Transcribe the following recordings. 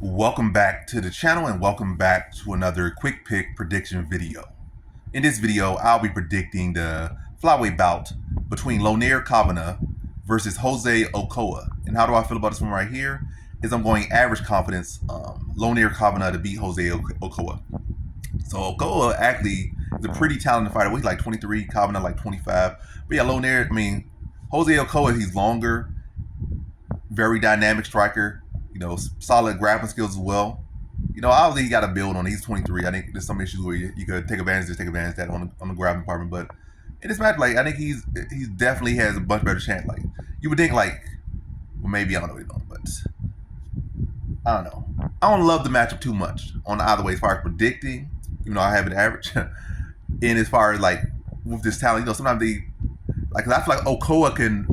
Welcome back to the channel and welcome back to another quick pick prediction video. In this video, I'll be predicting the flyweight bout between Kavanagh versus Jose Ochoa. And how do I feel about this one right here? Is I'm going average confidence Kavanagh to beat Jose Ochoa. So Ochoa actually is a pretty talented fighter. He's like 23, Kavanagh like 25. But yeah, Jose Ochoa, he's longer, very dynamic striker. Solid grappling skills as well. Obviously he got to build on it. He's 23. I think there's some issues where you could take advantage of that on the grappling department. But in this match, I think he's definitely has a much better chance. You would think maybe I don't know, but I don't know. I don't love the matchup too much on either way as far as predicting. I have it average. And as far as with this talent, sometimes I feel like Ochoa can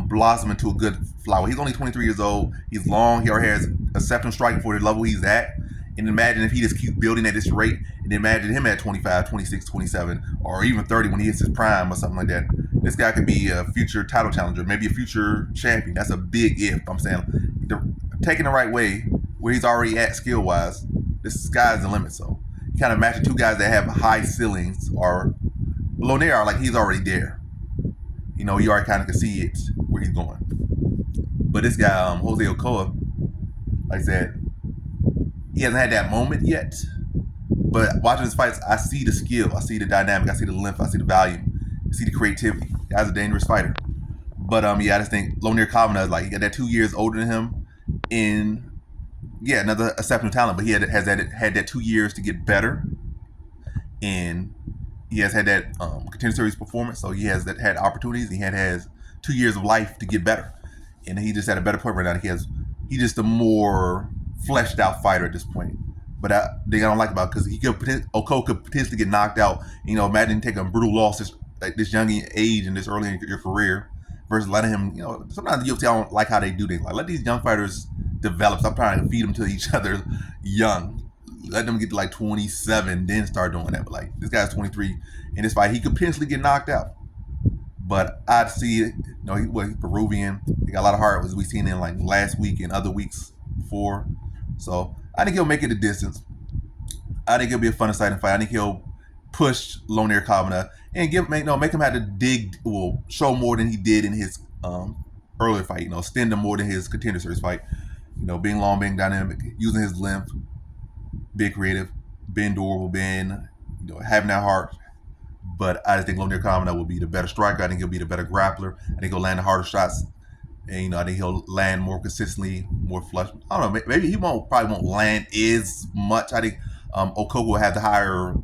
blossom into a good flower. He's only 23 years old. He's long. He already has exceptional striking for the level he's at. And imagine if he just keeps building at this rate, and imagine him at 25, 26, 27, or even 30 when he hits his prime or something like that. This guy could be a future title challenger, maybe a future champion. That's a big if. I'm saying, taking the right way, where he's already at skill-wise, this sky's the limit. So you kind of match the two guys that have high ceilings, or Lonair, he's already there. You already kind of can see it where he's going. But this guy, Jose Ochoa, like I said, he hasn't had that moment yet. But watching his fights, I see the skill, I see the dynamic, I see the length, I see the volume, I see the creativity. The guy's a dangerous fighter. But I just think Kavanagh, he got that 2 years older than him, in another exceptional talent. But he had that 2 years to get better, and he has had that contender series performance, so he has had opportunities. He has 2 years of life to get better, and he just had a better point right now. He's just a more fleshed out fighter at this point. But the thing I don't like about it, because Ochoa could potentially get knocked out. Imagine taking a brutal loss this young age and this early in your career, versus letting him. Sometimes the UFC, I don't like how they do things. Let these young fighters develop. Stop trying to feed them to each other young. Let them get to 27, then start doing that. But this guy's 23 in this fight, he could potentially get knocked out. But I'd see it. He's Peruvian. He got a lot of heart, as we seen in last week and other weeks before. So I think he'll make it a distance. I think it'll be a fun, exciting fight. I think he'll push Kavanagh and make him have to show more than he did in his earlier fight. Extend him more than his contender series fight. Being long, being dynamic, using his length, being creative, being durable, being having that heart. But I just think Kavanagh will be the better striker. I think he'll be the better grappler. I think he'll land the harder shots, and I think he'll land more consistently, more flush. I don't know. Maybe he probably won't land as much. I think Ochoa will have the higher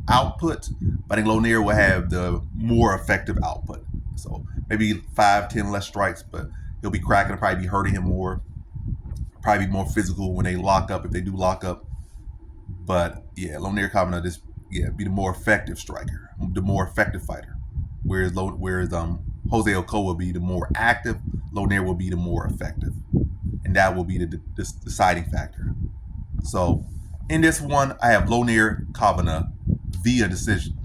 output, but I think Lonair will have the more effective output. So maybe 5, 10 less strikes, but he'll be cracking. It'll probably be hurting him more. Probably be more physical when they lock up, if they do lock up. But Kavanagh just be the more effective striker, the more effective fighter. Whereas Jose Ochoa will be the more active, Lonair will be the more effective, and that will be the deciding factor. So in this one, I have Kavanagh via decision.